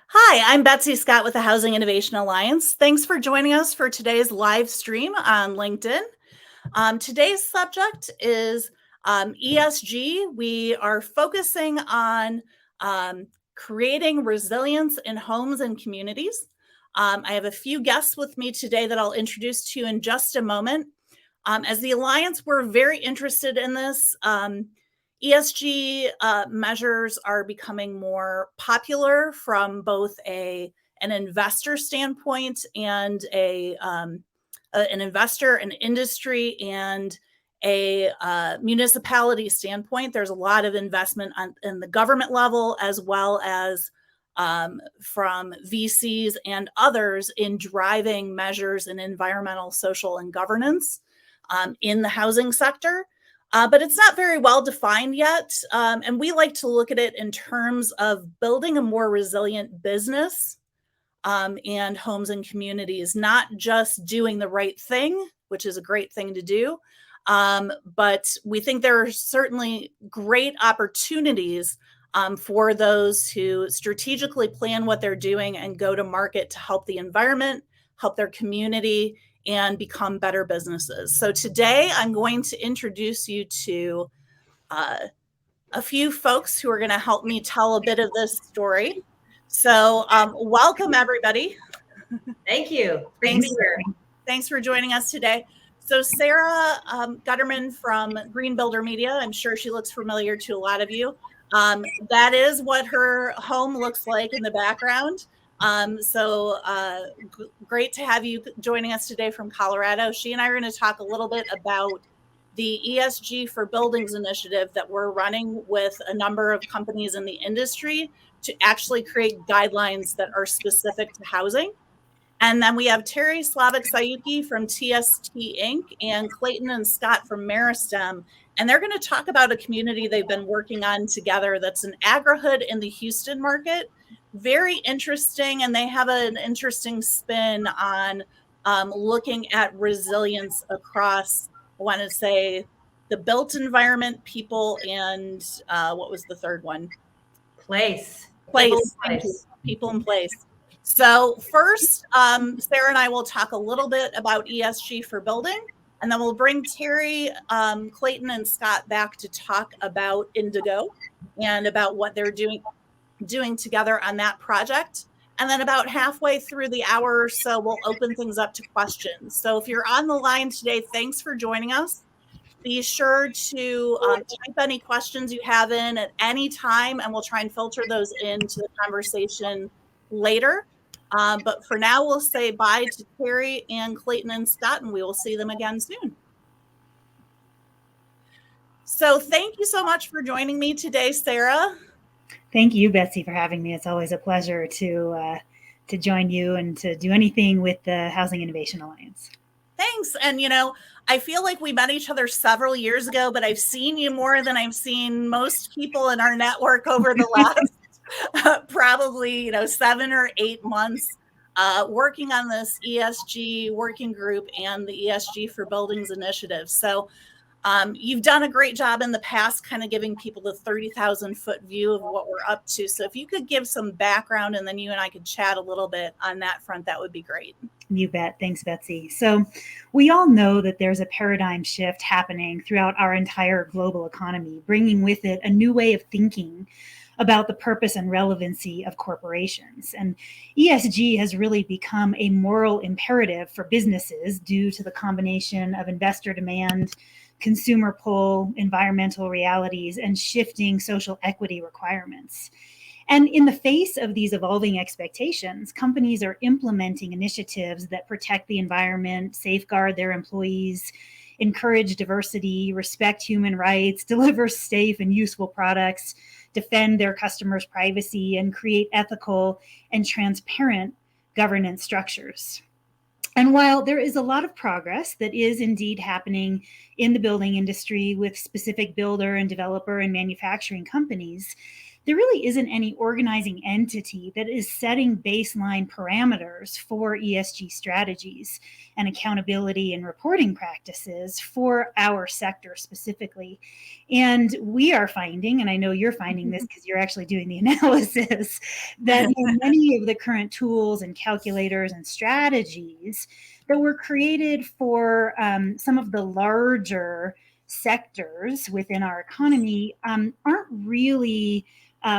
Hi, I'm Betsy Scott with the Housing Innovation Alliance. Thanks for joining us for today's live stream on LinkedIn. Today's subject is ESG. We are focusing on creating resilience in homes and communities. I have a few guests with me today that I'll introduce to you in just a moment. As the Alliance, we're very interested in this. ESG measures are becoming more popular from both an investor standpoint and an investor, an industry, and a municipality standpoint. There's a lot of investment in the government level as well as from VCs and others in driving measures in environmental, social, and governance in the housing sector. But it's not very well defined yet. And we like to look at it in terms of building a more resilient business and homes and communities, not just doing the right thing, which is a great thing to do. But we think there are certainly great opportunities for those who strategically plan what they're doing and go to market to help the environment, help their community, and become better businesses. So today I'm going to introduce you to a few folks who are going to help me tell a bit of this story. So welcome, everybody. Thank you. Thanks for joining us today. So Sara Gutterman from Green Builder Media, I'm sure she looks familiar to a lot of you. That is what her home looks like in the background. Great to have you joining us today from Colorado. She and I are going to talk a little bit about the ESG for Buildings initiative that we're running with a number of companies in the industry to actually create guidelines that are specific to housing. And then we have Teri Slavik-Tsuyuki from TST Inc. and Clayton and Scott from Meristem. And they're going to talk about a community they've been working on together that's an agri-hood in the Houston market. Very interesting. And they have an interesting spin on looking at resilience across, I want to say, the built environment, people, and what was the third one? Place. People and place. So first, Sara and I will talk a little bit about ESG for building, and then we'll bring Teri, Clayton, and Scott back to talk about Indigo and about what they're doing together on that project. And then about halfway through the hour or so, we'll open things up to questions. So if you're on the line today, thanks for joining us. Be sure to type any questions you have in at any time, and we'll try and filter those into the conversation later. But for now, we'll say bye to Teri and Clayton and Scott, and we will see them again soon. So thank you so much for joining me today, Sara. Thank you, Betsy, for having me. It's always a pleasure to join you and to do anything with the Housing Innovation Alliance. Thanks. And, I feel like we met each other several years ago, but I've seen you more than I've seen most people in our network over the last probably, 7 or 8 months working on this ESG working group and the ESG for Buildings initiative. So you've done a great job in the past, kind of giving people the 30,000-foot view of what we're up to. So if you could give some background and then you and I could chat a little bit on that front, that would be great. You bet. Thanks, Betsy. So we all know that there's a paradigm shift happening throughout our entire global economy, bringing with it a new way of thinking about the purpose and relevancy of corporations. And ESG has really become a moral imperative for businesses due to the combination of investor demand, consumer pull, environmental realities, and shifting social equity requirements. And in the face of these evolving expectations, companies are implementing initiatives that protect the environment, safeguard their employees, encourage diversity, respect human rights, deliver safe and useful products, defend their customers' privacy, and create ethical and transparent governance structures. And while there is a lot of progress that is indeed happening in the building industry with specific builder and developer and manufacturing companies, there really isn't any organizing entity that is setting baseline parameters for ESG strategies and accountability and reporting practices for our sector specifically. And we are finding, and I know you're finding this because you're actually doing the analysis, that many of the current tools and calculators and strategies that were created for some of the larger sectors within our economy aren't really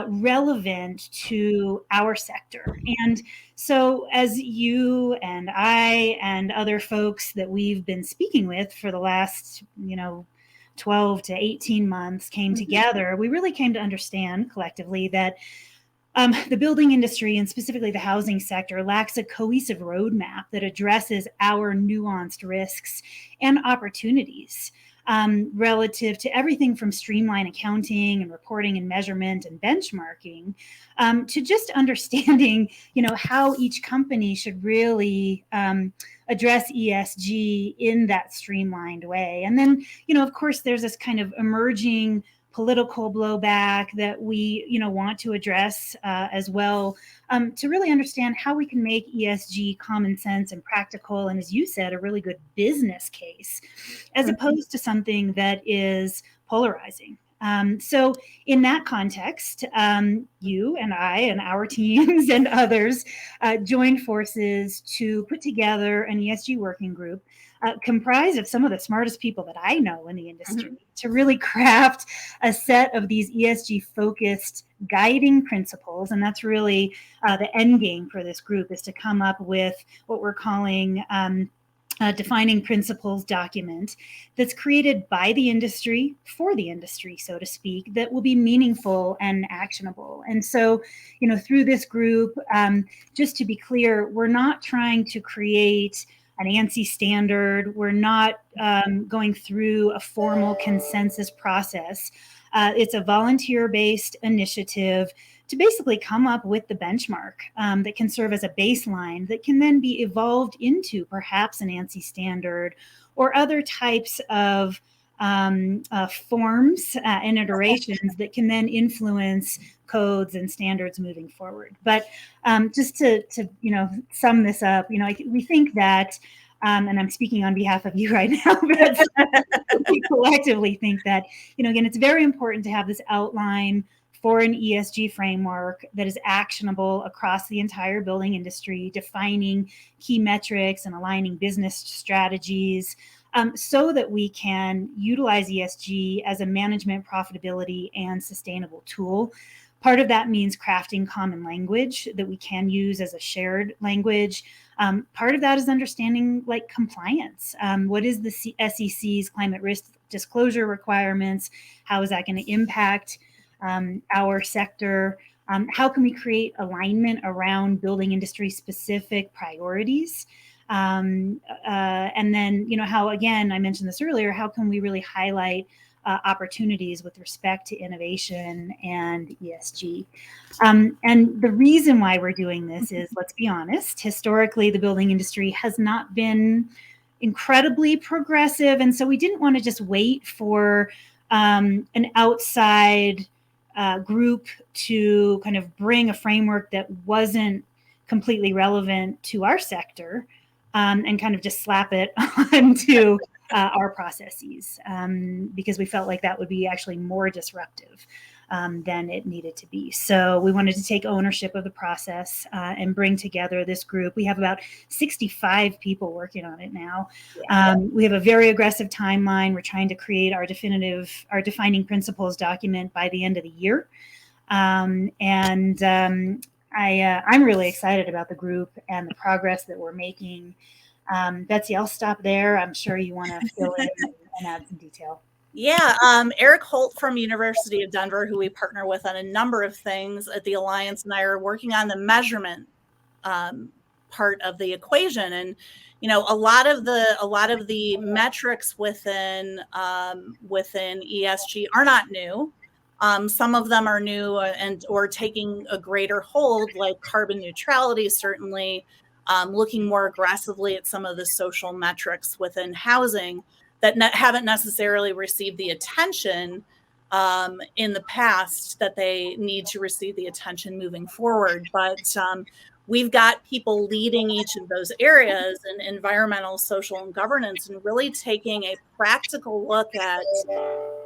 relevant to our sector. And so as you and I and other folks that we've been speaking with for the last, 12 to 18 months came together, we really came to understand collectively that the building industry and specifically the housing sector lacks a cohesive roadmap that addresses our nuanced risks and opportunities relative to everything from streamlined accounting and reporting and measurement and benchmarking to just understanding, how each company should really address ESG in that streamlined way. And then, of course, there's this kind of emerging political blowback that we, want to address as well, to really understand how we can make ESG common sense and practical, and as you said, a really good business case, as opposed to something that is polarizing. So in that context, you and I and our teams and others joined forces to put together an ESG working group comprised of some of the smartest people that I know in the industry to really craft a set of these ESG focused guiding principles. And that's really the end game for this group, is to come up with what we're calling defining principles document that's created by the industry for the industry, so to speak, that will be meaningful and actionable. And so, through this group, just to be clear, we're not trying to create an ANSI standard. We're not going through a formal consensus process. It's a volunteer-based initiative to basically come up with the benchmark that can serve as a baseline that can then be evolved into perhaps an ANSI standard or other types of forms and iterations that can then influence codes and standards moving forward. But just to sum this up, we think that, and I'm speaking on behalf of you right now, but we collectively think that, again, it's very important to have this outline for an ESG framework that is actionable across the entire building industry, defining key metrics and aligning business strategies, so that we can utilize ESG as a management, profitability, and sustainable tool. Part of that means crafting common language that we can use as a shared language. Part of that is understanding compliance. What is the SEC's climate risk disclosure requirements? How is that going to impact our sector? How can we create alignment around building industry specific priorities? And then, how, again, I mentioned this earlier, how can we really highlight opportunities with respect to innovation and ESG? And the reason why we're doing this is, let's be honest, historically, the building industry has not been incredibly progressive. And so we didn't want to just wait for an outside group to kind of bring a framework that wasn't completely relevant to our sector and kind of just slap it onto our processes, because we felt like that would be actually more disruptive than it needed to be. So we wanted to take ownership of the process and bring together this group. We have about 65 people working on it now. We have a very aggressive timeline. We're trying to create our defining principles document by the end of the year. I'm really excited about the group and the progress that we're making. Betsy, I'll stop there. I'm sure you want to fill in and add some detail. Yeah, Eric Holt from University of Denver, who we partner with on a number of things at the Alliance, and I are working on the measurement part of the equation. And a lot of the metrics within ESG are not new. Some of them are new or taking a greater hold, like carbon neutrality, certainly. Looking more aggressively at some of the social metrics within housing that haven't necessarily received the attention in the past that they need to receive the attention moving forward. But we've got people leading each of those areas in environmental, social, and governance, and really taking a practical look at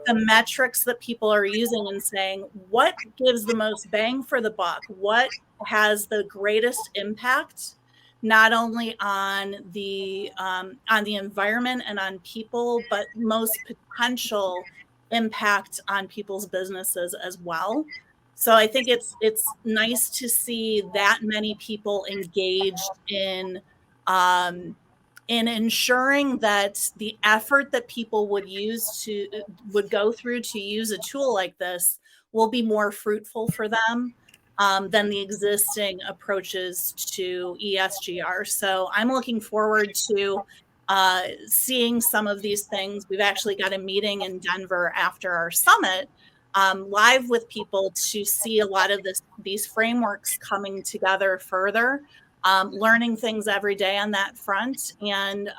the metrics that people are using and saying, what gives the most bang for the buck? What has the greatest impact, not only on the environment and on people, but most potential impact on people's businesses as well. So I think it's nice to see that many people engaged in ensuring that the effort that people would go through to use a tool like this will be more fruitful for them than the existing approaches to ESG are. So I'm looking forward to seeing some of these things. We've actually got a meeting in Denver after our summit, live with people to see a lot of these frameworks coming together further, learning things every day on that front. And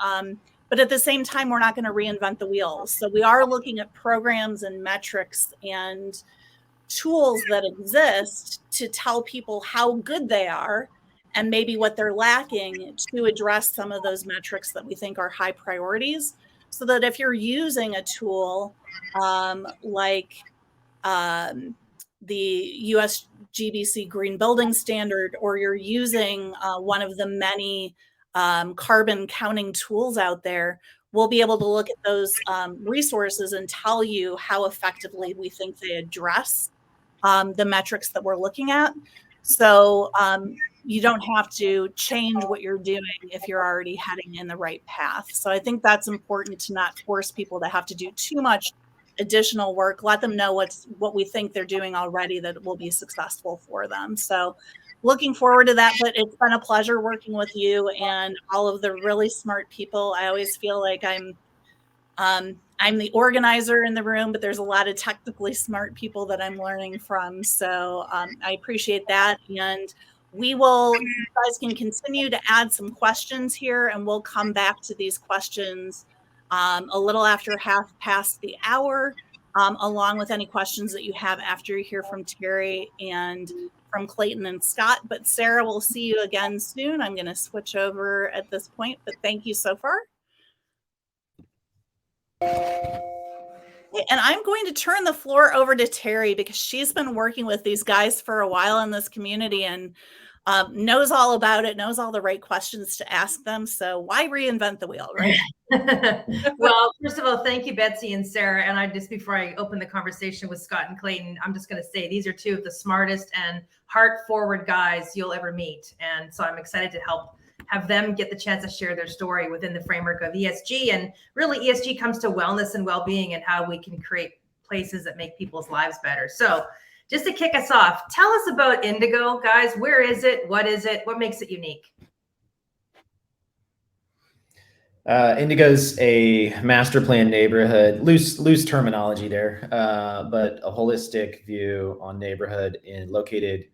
but at the same time, we're not going to reinvent the wheel. So we are looking at programs and metrics and tools that exist to tell people how good they are and maybe what they're lacking to address some of those metrics that we think are high priorities, so that if you're using a tool like the USGBC Green Building Standard, or you're using one of the many carbon counting tools out there, we'll be able to look at those resources and tell you how effectively we think they address the metrics that we're looking at. So you don't have to change what you're doing if you're already heading in the right path. So I think that's important, to not force people to have to do too much additional work. Let them know what we think they're doing already that will be successful for them. So looking forward to that. But it's been a pleasure working with you and all of the really smart people. I always feel like I'm the organizer in the room, but there's a lot of technically smart people that I'm learning from. So I appreciate that. And you guys can continue to add some questions here, and we'll come back to these questions a little after half past the hour, along with any questions that you have after you hear from Teri and from Clayton and Scott. But Sara, we'll see you again soon. I'm going to switch over at this point, but thank you so far. And I'm going to turn the floor over to Teri, because she's been working with these guys for a while in this community and knows all about it, knows all the right questions to ask them. So why reinvent the wheel, right? Well, first of all, thank you, Betsy and Sara. And before I open the conversation with Scott and Clayton, I'm just going to say these are two of the smartest and heart-forward guys you'll ever meet. And so I'm excited to have them get the chance to share their story within the framework of ESG. And really, ESG comes to wellness and well-being and how we can create places that make people's lives better. So just to kick us off, tell us about Indigo, guys. Where is it? What is it? What makes it unique? Indigo's a master plan neighborhood, loose terminology there, but a holistic view on neighborhood located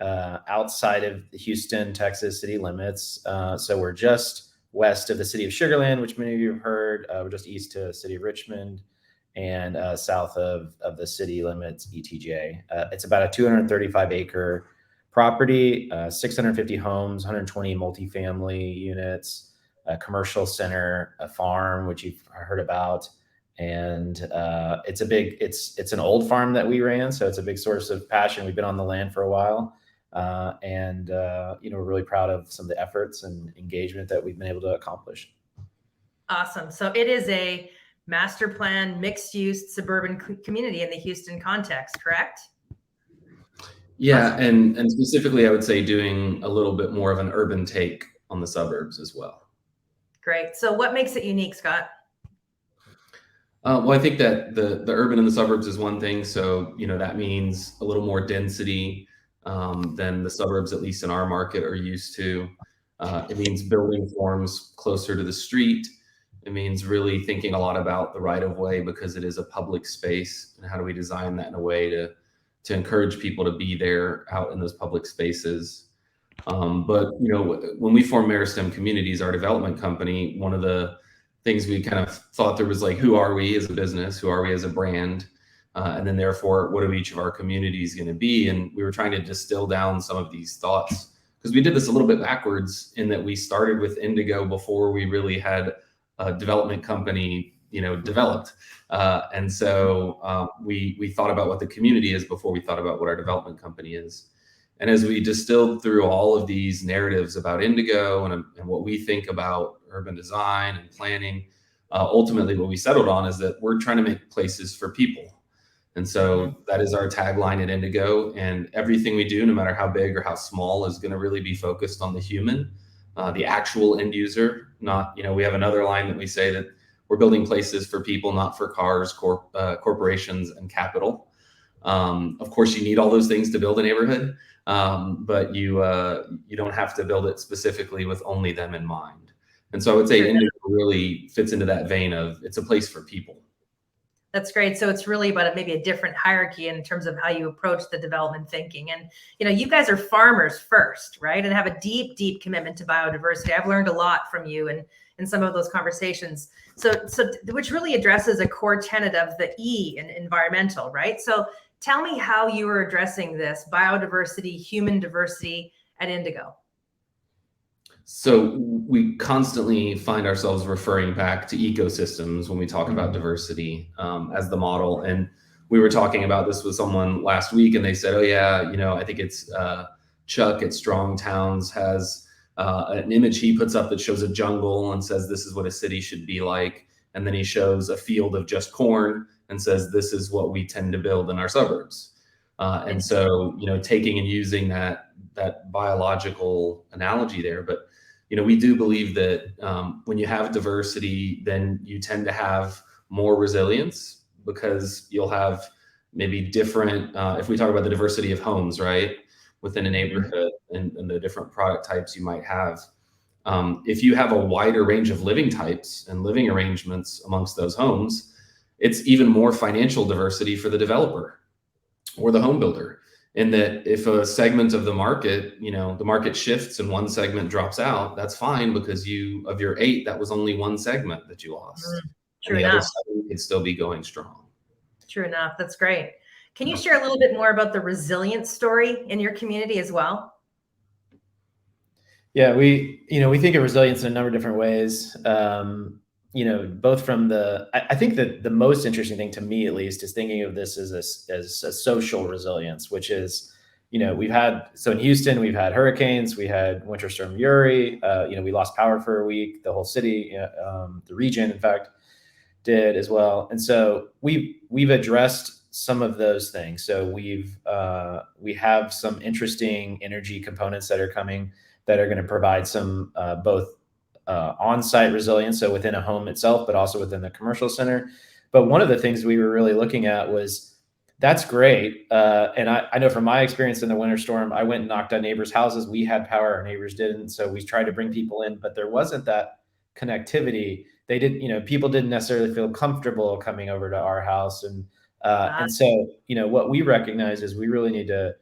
outside of the Houston, Texas city limits. So we're just west of the city of Sugar Land, which many of you have heard. We're just east to the city of Richmond, and south of the city limits, ETJ. It's about a 235 acre property, 650 homes, 120 multifamily units, a commercial center, a farm, which you've heard about. And it's an old farm that we ran. So it's a big source of passion. We've been on the land for a while. We're really proud of some of the efforts and engagement that we've been able to accomplish. Awesome. So it is a master plan, mixed use suburban community in the Houston context, correct? Yeah. And specifically, I would say doing a little bit more of an urban take on the suburbs as well. Great. So what makes it unique, Scott? Well, I think that the urban and the suburbs is one thing. So, that means a little more density than the suburbs, at least in our market, are used to. It means building forms closer to the street. It means really thinking a lot about the right of way, because it is a public space, and how do we design that in a way to encourage people to be there out in those public spaces. But when we formed Meristem Communities, our development company, one of the things we kind of thought there was like, who are we as a business? Who are we as a brand? And then therefore, what are each of our communities going to be? And we were trying to distill down some of these thoughts, because we did this a little bit backwards in that we started with Indigo before we really had a development company, developed. And so we thought about what the community is before we thought about what our development company is. And as we distilled through all of these narratives about Indigo and what we think about urban design and planning, ultimately what we settled on is that we're trying to make places for people. And so that is our tagline at Indigo. And everything we do, no matter how big or how small, is going to really be focused on the human, the actual end user. Not, we have another line that we say that we're building places for people, not for cars, corporations, and capital. Of course, you need all those things to build a neighborhood, but you don't have to build it specifically with only them in mind. And so I would say Indigo really fits into that vein of it's a place for people. That's great. So it's really about maybe a different hierarchy in terms of how you approach the development thinking. And, you guys are farmers first, right? And have a deep, deep commitment to biodiversity. I've learned a lot from you and in some of those conversations. So which really addresses a core tenet of the E in environmental, right? So tell me how you are addressing this biodiversity, human diversity at Indigo. So we constantly find ourselves referring back to ecosystems when we talk about diversity as the model. And we were talking about this with someone last week, and they said, oh yeah, I think it's Chuck at Strong Towns has an image he puts up that shows a jungle and says, this is what a city should be like. And then he shows a field of just corn and says, this is what we tend to build in our suburbs. And so, taking and using that biological analogy there, but we do believe that when you have diversity, then you tend to have more resilience, because you'll have maybe different, if we talk about the diversity of homes, right, within a neighborhood and the different product types you might have. If you have a wider range of living types and living arrangements amongst those homes, it's even more financial diversity for the developer or the home builder. In that if a segment of the market, the market shifts and one segment drops out, that's fine, because of your 8, that was only one segment that you lost. True and the enough. other 7 could still be going strong. True enough. That's great. Can you share a little bit more about the resilience story in your community as well? Yeah, we think of resilience in a number of different ways. Both from I think that the most interesting thing to me, at least, is thinking of this as a social resilience, which is, in Houston, we've had hurricanes, we had Winter Storm Uri, we lost power for a week, the whole city, the region, in fact, did as well. And so we've addressed some of those things. So we have some interesting energy components that are coming that are going to provide some both on-site resilience, so within a home itself, but also within the commercial center. But one of the things we were really looking at was, that's great. And I know from my experience in the winter storm, I went and knocked on neighbors' houses. We had power, our neighbors didn't. So we tried to bring people in, but there wasn't that connectivity. They didn't, people didn't necessarily feel comfortable coming over to our house. And so, what we recognize is we really need to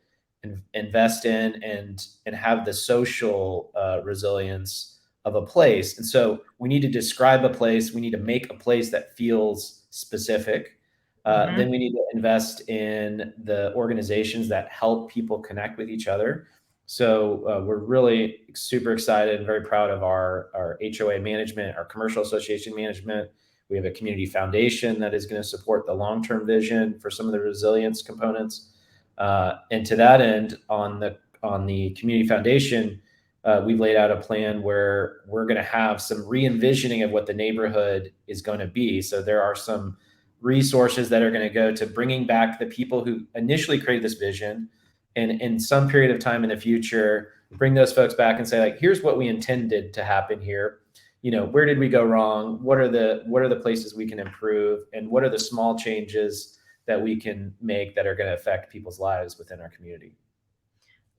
invest in and have the social resilience of a place. And so we need to describe a place. We need to make a place that feels specific. Then we need to invest in the organizations that help people connect with each other. So we're really super excited and very proud of our HOA management, our commercial association management. We have a community foundation that is going to support the long-term vision for some of the resilience components. And to that end, on the community foundation, we've laid out a plan where we're going to have some re-envisioning of what the neighborhood is going to be. So there are some resources that are going to go to bringing back the people who initially created this vision, and in some period of time in the future, bring those folks back and say, like, here's what we intended to happen here. Where did we go wrong? What are the places we can improve? And what are the small changes that we can make that are going to affect people's lives within our community?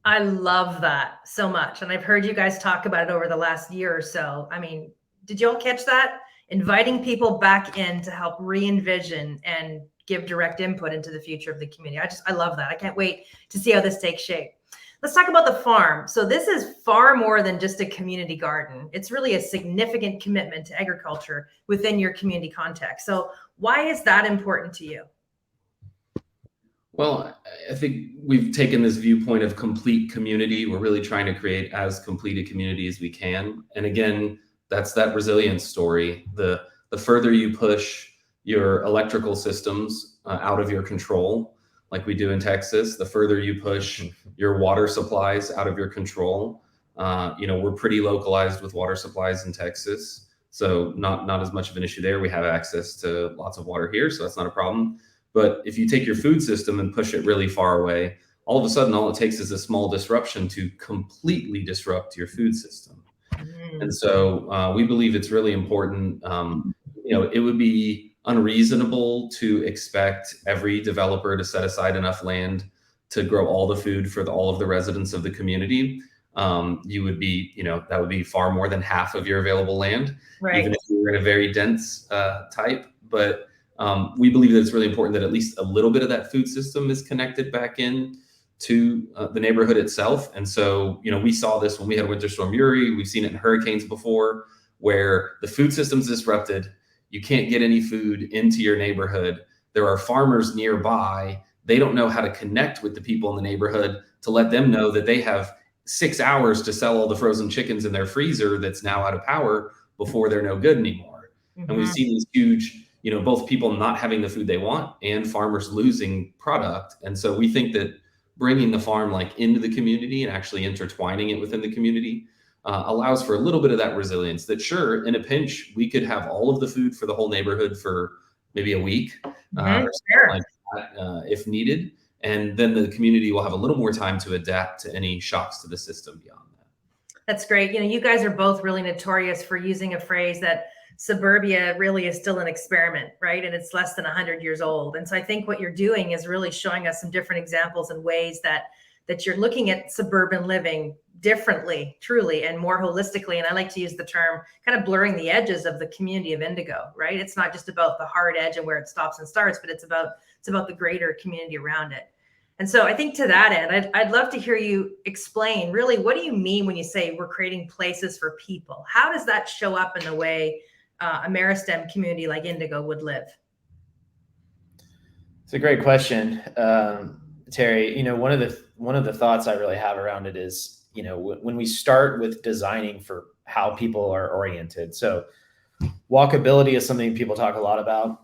I love that so much. And I've heard you guys talk about it over the last year or so. I mean, did you all catch that? Inviting people back in to help re-envision and give direct input into the future of the community. I love that. I can't wait to see how this takes shape. Let's talk about the farm. So this is far more than just a community garden. It's really a significant commitment to agriculture within your community context. So why is that important to you? Well, I think we've taken this viewpoint of complete community. We're really trying to create as complete a community as we can. And again, that's that resilience story. The further you push your electrical systems out of your control, like we do in Texas, the further you push your water supplies out of your control. We're pretty localized with water supplies in Texas, so not as much of an issue there. We have access to lots of water here, so that's not a problem. But if you take your food system and push it really far away, all of a sudden, all it takes is a small disruption to completely disrupt your food system. And so we believe it's really important. It would be unreasonable to expect every developer to set aside enough land to grow all the food for all of the residents of the community. You would be, that would be far more than half of your available land, Right. even if you were in a very dense type. But we believe that it's really important that at least a little bit of that food system is connected back in to the neighborhood itself. And so, we saw this when we had Winter Storm Uri. We've seen it in hurricanes before, where the food system's disrupted. You can't get any food into your neighborhood. There are farmers nearby. They don't know how to connect with the people in the neighborhood to let them know that they have 6 hours to sell all the frozen chickens in their freezer that's now out of power before they're no good anymore. And we've seen these huge, both people not having the food they want and farmers losing product. And so we think that bringing the farm into the community and actually intertwining it within the community allows for a little bit of that resilience, that sure, in a pinch, we could have all of the food for the whole neighborhood for maybe a week or something like that, if needed. And then the community will have a little more time to adapt to any shocks to the system beyond that. That's great. You guys are both really notorious for using a phrase that suburbia really is still an experiment, right? And it's less than 100 years old. And so I think what you're doing is really showing us some different examples and ways that you're looking at suburban living differently, truly, and more holistically. And I like to use the term kind of blurring the edges of the community of Indigo, right? It's not just about the hard edge and where it stops and starts, but it's about the greater community around it. And so I think to that end, I'd love to hear you explain really, what do you mean when you say we're creating places for people? How does that show up in the way a Meristem community like Indigo would live? It's a great question, Teri. One of the thoughts I really have around it is, when we start with designing for how people are oriented. So walkability is something people talk a lot about.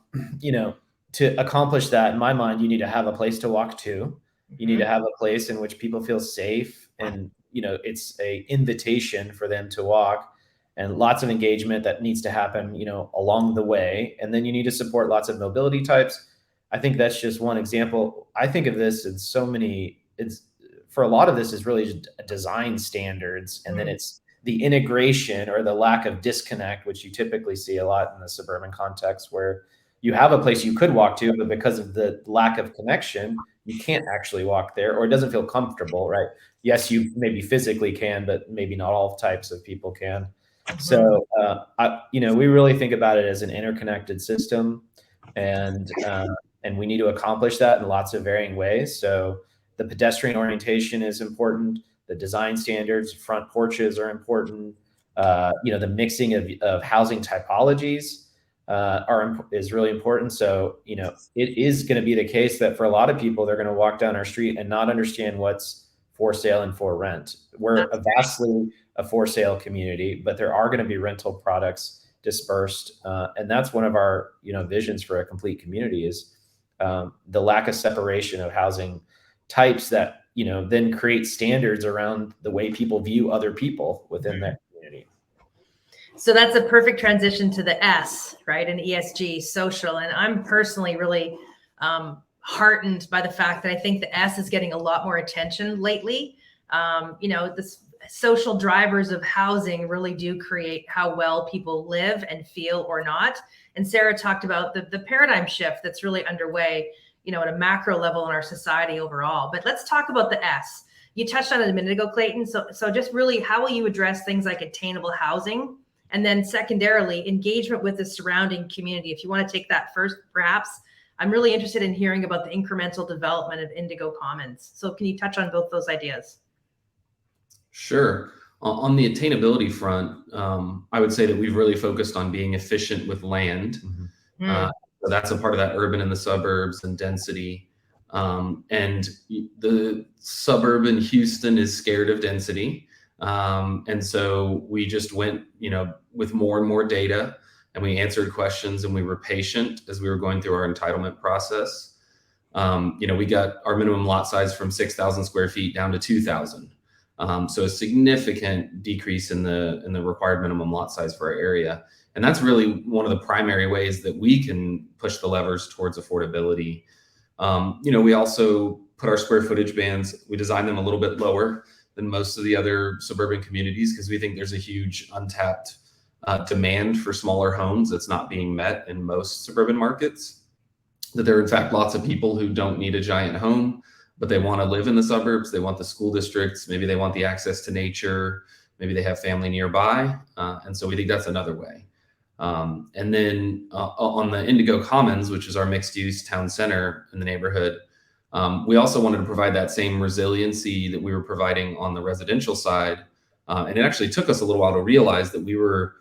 To accomplish that, in my mind, you need to have a place to walk to. You need to have a place in which people feel safe, and it's a invitation for them to walk, and lots of engagement that needs to happen along the way. And then you need to support lots of mobility types. I think that's just one example. I think of this in so many. For a lot of this is really just design standards, and then it's the integration or the lack of disconnect, which you typically see a lot in the suburban context, where you have a place you could walk to, but because of the lack of connection, you can't actually walk there, or it doesn't feel comfortable, right? Yes, you maybe physically can, but maybe not all types of people can. So, we really think about it as an interconnected system, and we need to accomplish that in lots of varying ways. So the pedestrian orientation is important. The design standards, front porches are important. The mixing of housing typologies is really important. So, it is going to be the case that for a lot of people, they're going to walk down our street and not understand what's for sale and for rent. We're vastly a for sale community, but there are going to be rental products dispersed. And that's one of our, visions for a complete community is the lack of separation of housing types that, then create standards around the way people view other people within that community. So that's a perfect transition to the S, right? And ESG, social. And I'm personally really heartened by the fact that I think the S is getting a lot more attention lately. The social drivers of housing really do create how well people live and feel or not. And Sara talked about the paradigm shift that's really underway, at a macro level in our society overall. But let's talk about the S. You touched on it a minute ago, Clayton. So just really, how will you address things like attainable housing? And then secondarily, engagement with the surrounding community. If you want to take that first, perhaps, I'm really interested in hearing about the incremental development of Indigo Commons. So can you touch on both those ideas? Sure. On the attainability front, I would say that we've really focused on being efficient with land. So that's a part of that urban and the suburbs and density. And the suburban Houston is scared of density. And so we just went, with more and more data, and we answered questions, and we were patient as we were going through our entitlement process. We got our minimum lot size from 6,000 square feet down to 2,000. So a significant decrease in the required minimum lot size for our area. And that's really one of the primary ways that we can push the levers towards affordability. We also put our square footage bands, we designed them a little bit lower than most of the other suburban communities because we think there's a huge untapped demand for smaller homes that's not being met in most suburban markets. That there are in fact lots of people who don't need a giant home, but they want to live in the suburbs. They want the school districts. Maybe they want the access to nature. Maybe they have family nearby. And so we think that's another way. And then on the Indigo Commons, which is our mixed use town center in the neighborhood, we also wanted to provide that same resiliency that we were providing on the residential side. And it actually took us a little while to realize that we were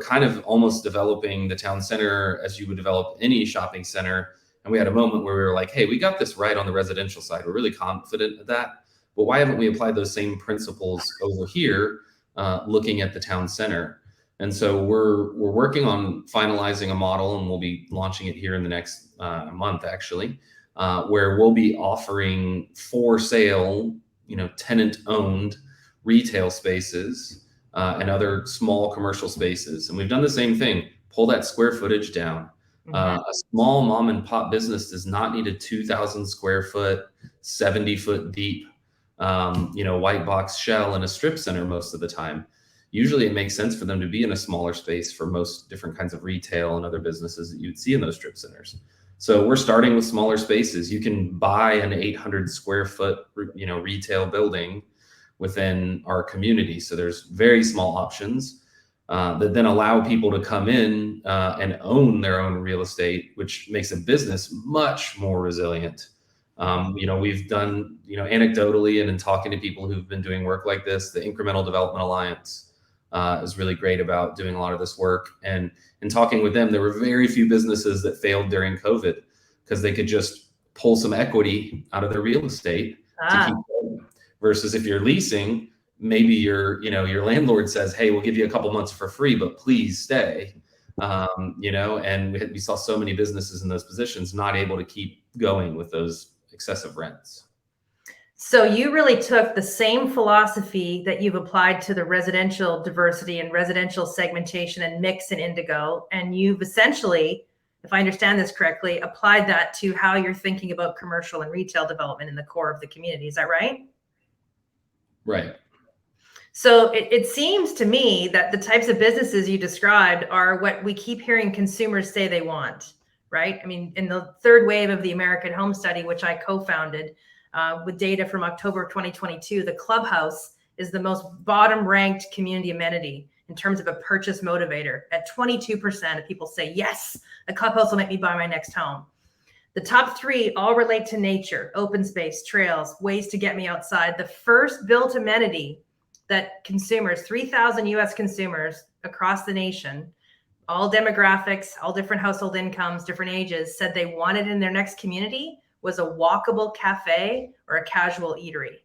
kind of almost developing the town center as you would develop any shopping center. And we had a moment where we were like, hey, we got this right on the residential side. We're really confident of that. But why haven't we applied those same principles over here, looking at the town center? And so we're working on finalizing a model, and we'll be launching it here in the next month, actually, where we'll be offering for sale, tenant-owned retail spaces and other small commercial spaces. And we've done the same thing, pull that square footage down. A small mom and pop business does not need a 2,000 square foot, 70 foot deep, white box shell in a strip center most of the time. Usually it makes sense for them to be in a smaller space for most different kinds of retail and other businesses that you'd see in those strip centers. So we're starting with smaller spaces. You can buy an 800 square foot, retail building within our community. So there's very small options that then allow people to come in and own their own real estate, which makes a business much more resilient. We've done, anecdotally and in talking to people who've been doing work like this, the Incremental Development Alliance is really great about doing a lot of this work. And in talking with them, there were very few businesses that failed during COVID because they could just pull some equity out of their real estate to keep going. Versus if you're leasing, maybe your landlord says, hey, we'll give you a couple months for free, but please stay. And we saw so many businesses in those positions not able to keep going with those excessive rents. So you really took the same philosophy that you've applied to the residential diversity and residential segmentation and mix in Indigo, and you've essentially, if I understand this correctly, applied that to how you're thinking about commercial and retail development in the core of the community. Is that right? Right. So it seems to me that the types of businesses you described are what we keep hearing consumers say they want, right? I mean, in the third wave of the American Home Study, which I co-founded with data from October of 2022, the clubhouse is the most bottom ranked community amenity in terms of a purchase motivator. At 22% of people say, yes, a clubhouse will make me buy my next home. The top three all relate to nature, open space, trails, ways to get me outside. The first built amenity that consumers, 3,000 US consumers across the nation, all demographics, all different household incomes, different ages, said they wanted in their next community was a walkable cafe or a casual eatery.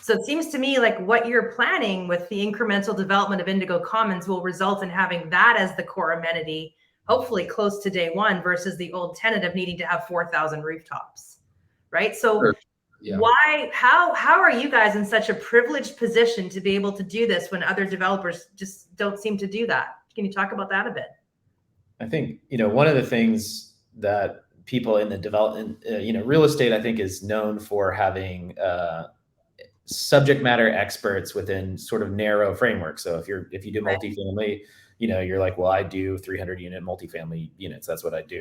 So it seems to me like what you're planning with the incremental development of Indigo Commons will result in having that as the core amenity, hopefully close to day one, versus the old tenet of needing to have 4,000 rooftops, right? So Sure. Yeah. how are you guys in such a privileged position to be able to do this when other developers just don't seem to do that? Can you talk about that a bit? I think, one of the things that people in the development, real estate, I think is known for having subject matter experts within sort of narrow frameworks. So if you do multifamily, you're like, well, I do 300 unit multifamily units. That's what I do.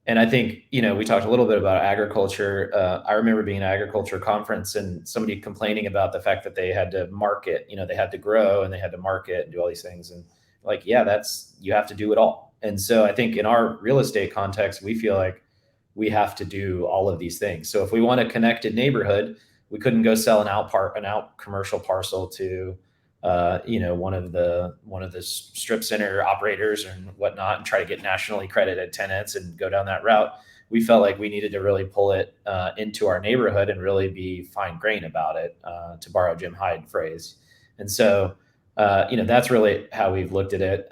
And I think, we talked a little bit about agriculture. I remember being at an agriculture conference and somebody complaining about the fact that they had to market, they had to grow and they had to market and do all these things. And like, yeah, you have to do it all. And so I think in our real estate context, we feel like we have to do all of these things. So if we want a connected neighborhood, we couldn't go sell an out commercial parcel to, one of the strip center operators and whatnot, and try to get nationally credited tenants and go down that route. we felt like we needed to really pull it into our neighborhood and really be fine grained about it, to borrow Jim Hyde phrase. And so, that's really how we've looked at it,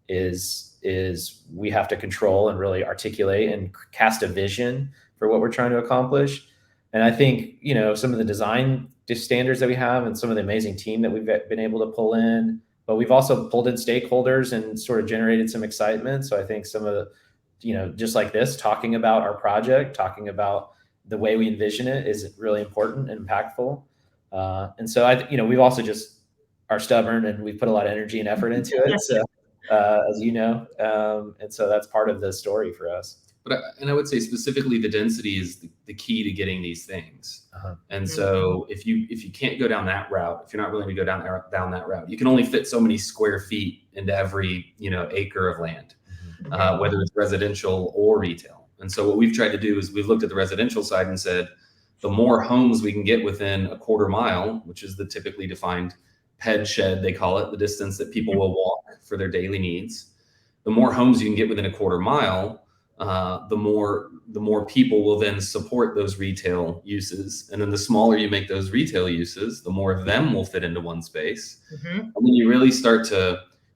is we have to control and really articulate and cast a vision for what we're trying to accomplish. And I think, some of the design standards that we have and some of the amazing team that we've been able to pull in, but we've also pulled in stakeholders and sort of generated some excitement. So I think some of the, just like this, talking about our project, talking about the way we envision it is really important and impactful. And so we've also just are stubborn and we put a lot of energy and effort into it. So, as you know, and so that's part of the story for us. But I would say specifically the density is the key to getting these things. And so if you can't go down that route, if you're not willing to go down that route, you can only fit so many square feet into every acre of land, whether it's residential or retail. And so what we've tried to do is we've looked at the residential side and said, the more homes we can get within a quarter mile, which is the typically defined ped shed, they call it, the distance that people will walk for their daily needs, the more homes you can get within a quarter mile, the more people will then support those retail uses. And then the smaller you make those retail uses, the more of them will fit into one space. And then you really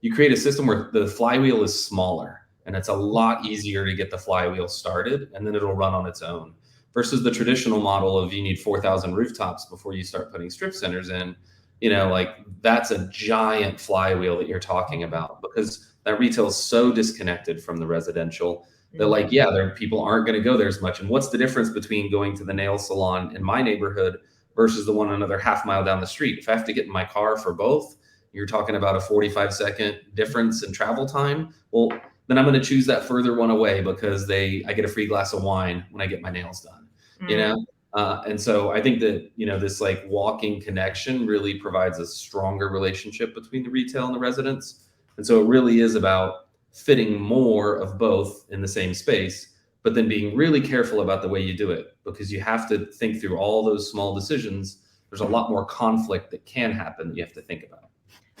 you create a system where the flywheel is smaller and it's a lot easier to get the flywheel started, and then it'll run on its own. Versus the traditional model of you need 4,000 rooftops before you start putting strip centers in, that's a giant flywheel that you're talking about, because that retail is so disconnected from the residential that people aren't going to go there as much. And what's the difference between going to the nail salon in my neighborhood versus the one another half mile down the street? If I have to get in my car for both, you're talking about a 45-second difference in travel time. Well, then I'm going to choose that further one away because I get a free glass of wine when I get my nails done, and so I think that, this walking connection really provides a stronger relationship between the retail and the residents. And so it really is about fitting more of both in the same space, but then being really careful about the way you do it, because you have to think through all those small decisions. There's a lot more conflict that can happen that you have to think about.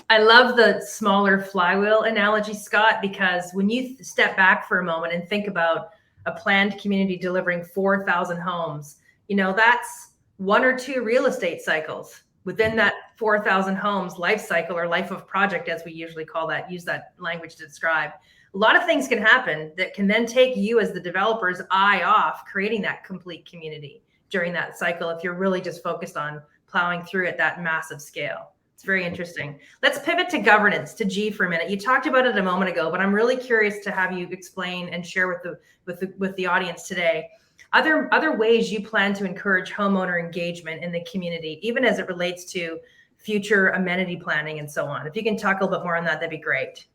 I love the smaller flywheel analogy, Scott, because when you step back for a moment and think about a planned community delivering 4,000 homes, that's one or two real estate cycles within that 4,000 homes life cycle, or life of project, as we usually use that language to describe. A lot of things can happen that can then take you as the developer's eye off creating that complete community during that cycle, if you're really just focused on plowing through at that massive scale. It's very interesting. Let's pivot to governance, to G for a minute. You talked about it a moment ago, but I'm really curious to have you explain and share with the audience today other ways you plan to encourage homeowner engagement in the community, even as it relates to future amenity planning and so on. If you can talk a little bit more on that, that'd be great.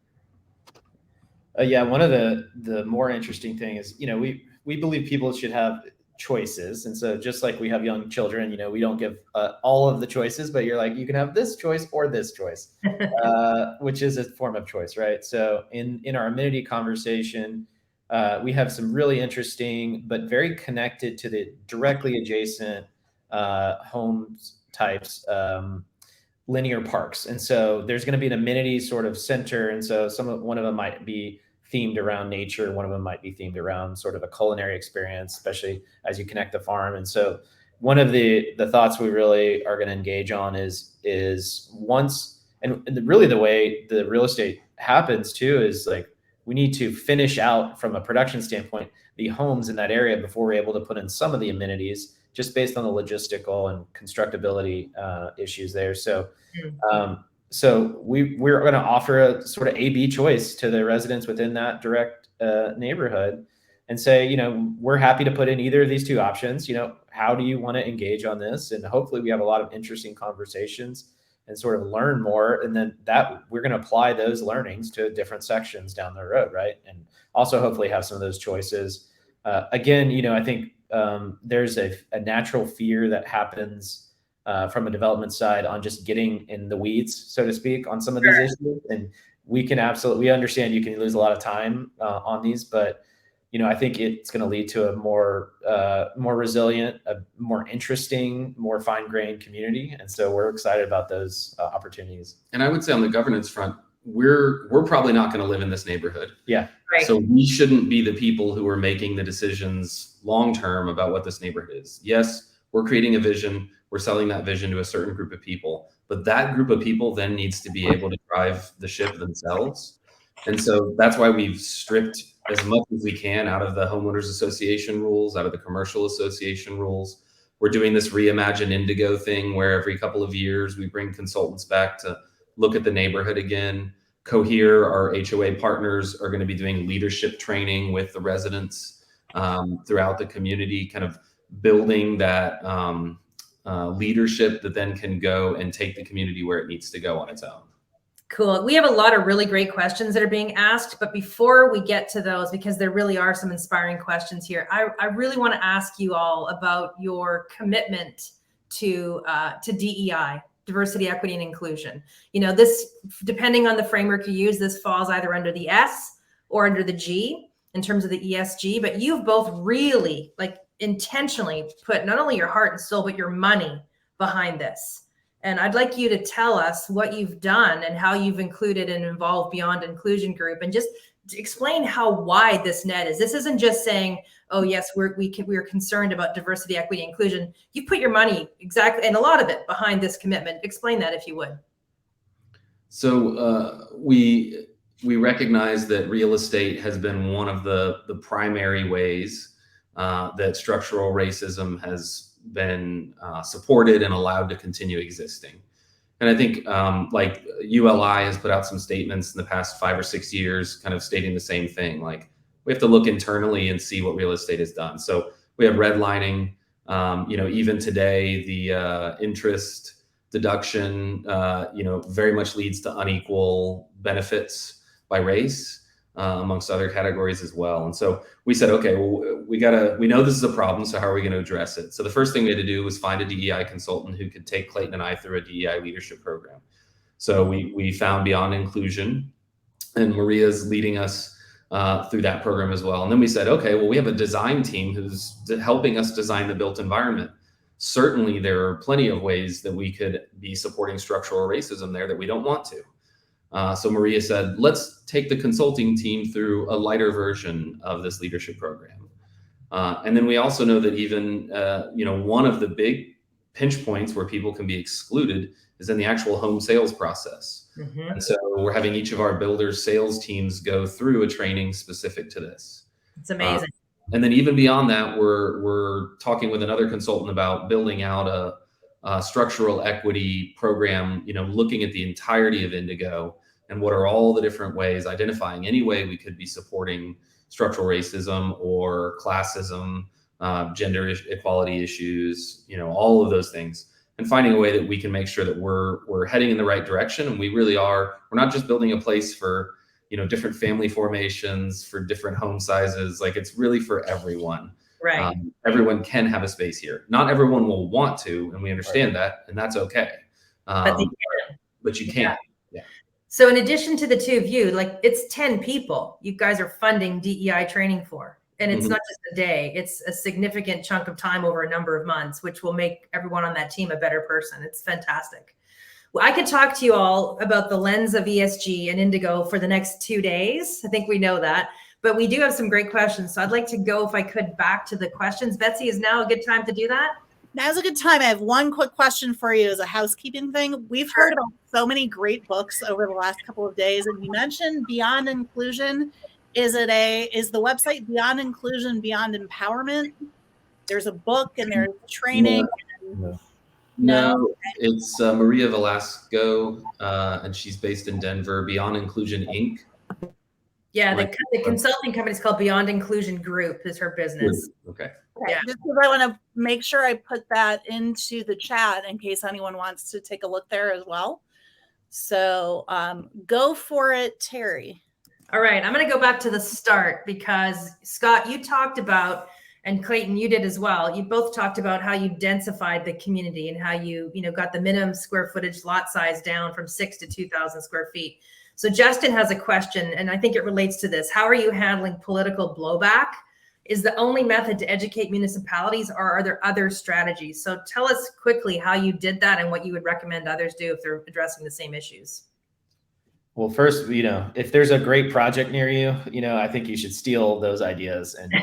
One of the more interesting thing is, we believe people should have choices. And so just like we have young children, we don't give all of the choices, but you're like, you can have this choice or this choice, which is a form of choice, right? So in our amenity conversation, we have some really interesting, but very connected to the directly adjacent homes types, linear parks. And so there's going to be an amenity sort of center. And so one of them might be themed around nature. One of them might be themed around sort of a culinary experience, especially as you connect the farm. And so one of the thoughts we really are going to engage on is once, and really the way the real estate happens too, is like, we need to finish out from a production standpoint, the homes in that area before we're able to put in some of the amenities, just based on the logistical and constructability issues there. So, we're going to offer a sort of A/B choice to the residents within that direct neighborhood, and say, we're happy to put in either of these two options. How do you want to engage on this? And hopefully, we have a lot of interesting conversations and sort of learn more, and then that we're going to apply those learnings to different sections down the road, right? And also hopefully have some of those choices. Again, I think there's a natural fear that happens from a development side on just getting in the weeds, so to speak, on some of these issues. And we understand you can lose a lot of time on these, but I think it's going to lead to a more resilient, a more interesting, more fine-grained community. And so we're excited about those opportunities. And I would say on the governance front, we're probably not going to live in this neighborhood. Yeah. Right. So we shouldn't be the people who are making the decisions long-term about what this neighborhood is. Yes, we're creating a vision. We're selling that vision to a certain group of people, but that group of people then needs to be able to drive the ship themselves. And so that's why we've stripped as much as we can out of the homeowners association rules, out of the commercial association rules. We're doing this Reimagine Indigo thing where every couple of years we bring consultants back to look at the neighborhood again. Cohere, our HOA partners, are going to be doing leadership training with the residents throughout the community, kind of building that leadership that then can go and take the community where it needs to go on its own. Cool. We have a lot of really great questions that are being asked, but before we get to those, because there really are some inspiring questions here, I really want to ask you all about your commitment to DEI. Diversity, equity, and inclusion. This, depending on the framework you use, this falls either under the S or under the G in terms of the ESG, but you've both really intentionally put not only your heart and soul, but your money behind this. And I'd like you to tell us what you've done and how you've included and involved Beyond Inclusion Group, and just explain how wide this net is. This isn't just saying, oh yes, we're concerned about diversity, equity, inclusion. You put your money exactly, and a lot of it, behind this commitment. Explain that, if you would. So we recognize that real estate has been one of the primary ways that structural racism has been supported and allowed to continue existing. And I think like ULI has put out some statements in the past 5 or 6 years kind of stating the same thing. Like, we have to look internally and see what real estate has done. So we have redlining, even today, the interest deduction, very much leads to unequal benefits by race, amongst other categories as well. And so we said, okay, well, we know this is a problem, so how are we going to address it? So the first thing we had to do was find a DEI consultant who could take Clayton and I through a DEI leadership program. So we found Beyond Inclusion, and Maria's leading us through that program as well. And then we said, okay, well, we have a design team who's helping us design the built environment. Certainly there are plenty of ways that we could be supporting structural racism there that we don't want to. So Maria said, let's take the consulting team through a lighter version of this leadership program. And then we also know that even, one of the big pinch points where people can be excluded is in the actual home sales process. Mm-hmm. And so we're having each of our builders sales teams go through a training specific to this. It's amazing. And then even beyond that, we're talking with another consultant about building out a structural equity program, looking at the entirety of Indigo and what are all the different ways, identifying any way we could be supporting structural racism or classism, gender equality issues, all of those things, and finding a way that we can make sure that we're heading in the right direction. And we really are, we're not just building a place for, different family formations, for different home sizes. Like, it's really for everyone. Right. Everyone can have a space here. Not everyone will want to, and we understand that, and that's okay. But you can. Yeah. So in addition to the two of you, it's 10 people you guys are funding DEI training for. And it's not just a day, it's a significant chunk of time over a number of months, which will make everyone on that team a better person. It's fantastic. Well, I could talk to you all about the lens of ESG and Indigo for the next 2 days. I think we know that. But we do have some great questions. So I'd like to go, if I could, back to the questions. Betsy, is now a good time to do that? Now's a good time. I have one quick question for you as a housekeeping thing. We've heard about so many great books over the last couple of days, and you mentioned Beyond Inclusion. Is the website Beyond Inclusion, Beyond Empowerment? There's a book and there's training. No, it's Maria Velasco, and she's based in Denver. Beyond Inclusion Inc. Yeah, the consulting company is called Beyond Inclusion Group, is her business. Okay. Yeah. Just because I want to make sure I put that into the chat in case anyone wants to take a look there as well. So go for it, Teri. All right, I'm going to go back to the start because Scott, you talked about, and Clayton, you did as well. You both talked about how you densified the community and how you got the minimum square footage lot size down from 6 to 2,000 square feet. So Justin has a question, and I think it relates to this. How are you handling political blowback? Is the only method to educate municipalities, or are there other strategies? So tell us quickly how you did that and what you would recommend others do if they're addressing the same issues. Well, first, if there's a great project near you, I think you should steal those ideas and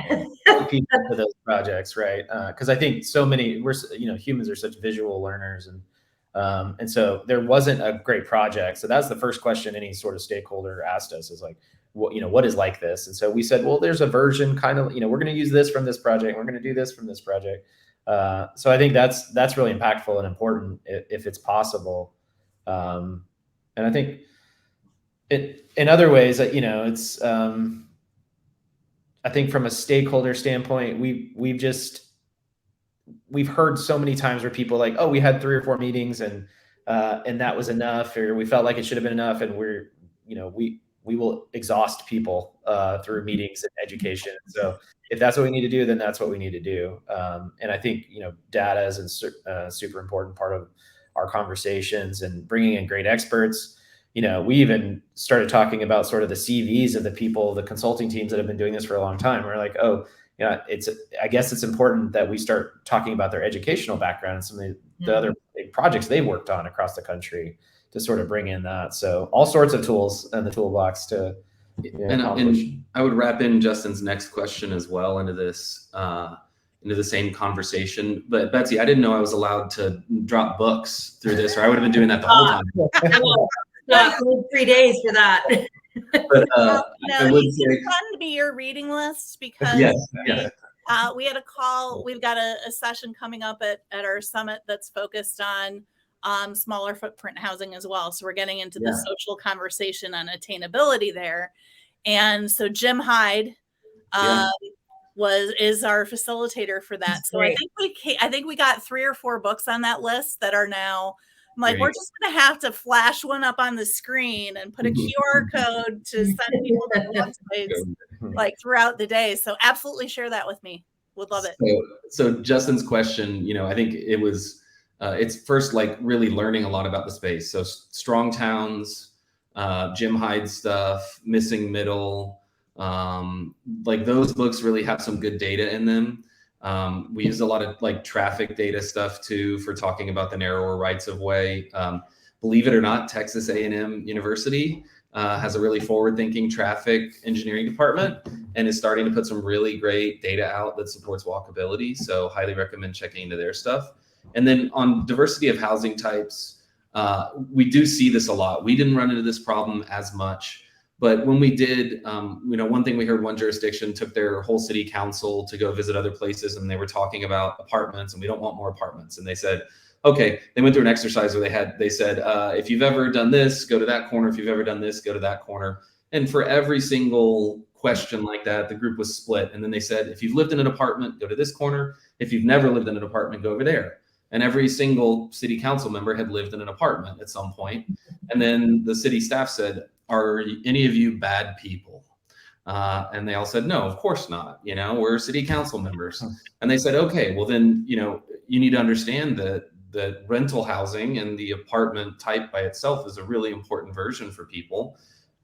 put people into those projects, right? Because I think humans are such visual learners, and so there wasn't a great project. So that's the first question any sort of stakeholder asked us is like, what is like this? And so we said, well, there's a version kind of, we're going to use this from this project. We're going to do this from this project. So I think that's really impactful and important if it's possible. And I think in other ways, it's I think from a stakeholder standpoint, we've heard so many times where people like, oh, we had 3 or 4 meetings and that was enough, or we felt like it should have been enough, and we will exhaust people through meetings and education. So if that's what we need to do, then that's what we need to do. And I think data is a super important part of our conversations, and bringing in great experts. We even started talking about sort of the CVs of the consulting teams that have been doing this for a long time. We're like, oh, yeah, I guess it's important that we start talking about their educational background and some of the other big projects they've worked on across the country to sort of bring in that. So all sorts of tools in the toolbox to accomplish. And I would wrap in Justin's next question as well into this, into the same conversation. But Betsy, I didn't know I was allowed to drop books through this, or I would have been doing that the whole time. Not 3 days for that. But it's fun to be your reading list, because we had a call. We've got a session coming up at our summit that's focused on smaller footprint housing as well. So we're getting into the social conversation on attainability there. And so Jim Hyde is our facilitator for that. So I think we got 3 or 4 books on that list that are now. I'm like, we're just going to have to flash one up on the screen and put a QR code to send people to the websites like throughout the day. So absolutely share that with me. Would love it. So Justin's question, I think it was, it's first like really learning a lot about the space. So strong towns, Jim Hyde stuff, missing middle, like those books really have some good data in them. We use a lot of like traffic data stuff too for talking about the narrower rights of way. Believe it or not, Texas A&M University has a really forward-thinking traffic engineering department and is starting to put some really great data out that supports walkability. So highly recommend checking into their stuff. And then on diversity of housing types, we do see this a lot. We didn't run into this problem as much. But when we did, one thing we heard, one jurisdiction took their whole city council to go visit other places, and they were talking about apartments, and we don't want more apartments. And they said, okay, they went through an exercise where they said, if you've ever done this, go to that corner. If you've ever done this, go to that corner. And for every single question like that, the group was split. And then they said, if you've lived in an apartment, go to this corner. If you've never lived in an apartment, go over there. And every single city council member had lived in an apartment at some point. And then the city staff said, are any of you bad people? And they all said, no, of course not. We're city council members. And they said, okay, well then, you need to understand that rental housing and the apartment type by itself is a really important version for people.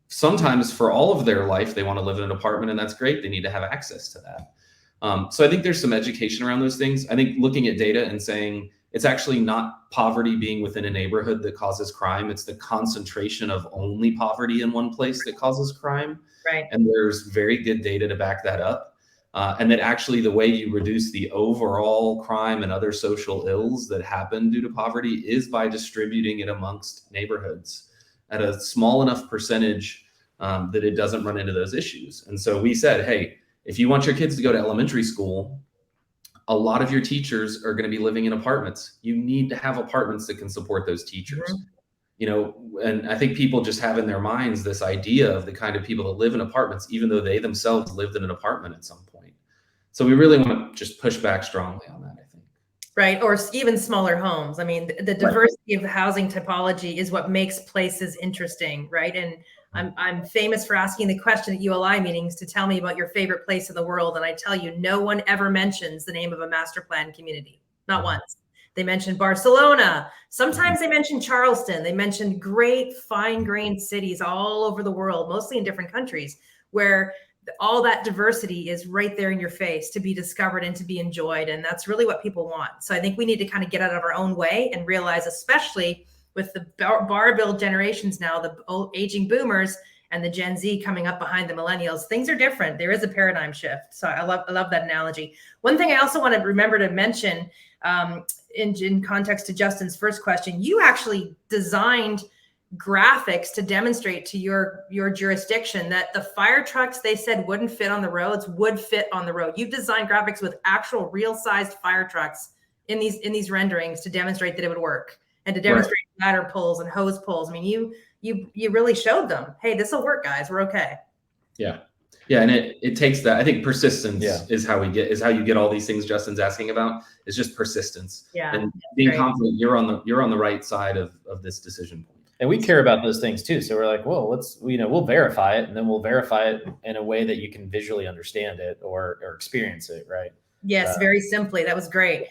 Sometimes for all of their life, they want to live in an apartment, and that's great. They need to have access to that. So I think there's some education around those things. I think looking at data and saying, it's actually not poverty being within a neighborhood that causes crime. It's the concentration of only poverty in one place that causes crime. Right. And there's very good data to back that up. And that actually the way you reduce the overall crime and other social ills that happen due to poverty is by distributing it amongst neighborhoods at a small enough percentage that it doesn't run into those issues. And so we said, hey, if you want your kids to go to elementary school, a lot of your teachers are going to be living in apartments. You need to have apartments that can support those teachers. And I think people just have in their minds this idea of the kind of people that live in apartments, even though they themselves lived in an apartment at some point. So we really want to just push back strongly on that, I think. Right. Or even smaller homes. I mean, the diversity of housing typology is what makes places interesting, right? And I'm famous for asking the question at ULI meetings to tell me about your favorite place in the world. And I tell you, no one ever mentions the name of a master plan community. Not once. They mentioned Barcelona. Sometimes they mentioned Charleston. They mentioned great fine-grained cities all over the world, mostly in different countries, where all that diversity is right there in your face to be discovered and to be enjoyed. And that's really what people want. So I think we need to kind of get out of our own way and realize, especially with the bar build generations now, the old aging boomers and the Gen Z coming up behind the millennials, things are different. There is a paradigm shift. So I love that analogy. One thing I also want to remember to mention in context to Justin's first question, you actually designed graphics to demonstrate to your jurisdiction that the fire trucks they said wouldn't fit on the roads would fit on the road. You designed graphics with actual real sized fire trucks in these renderings to demonstrate that it would work, and to demonstrate ladder pulls and hose pulls. I mean, you really showed them, hey, this will work, guys. We're okay. Yeah. And it takes that. I think persistence is how you get all these things Justin's asking about, is just persistence. Yeah. And being confident you're on the right side of this decision point. And we care about those things too. So we're like, well, we'll verify it, and then we'll verify it in a way that you can visually understand it or experience it, right? Yes, very simply. That was great.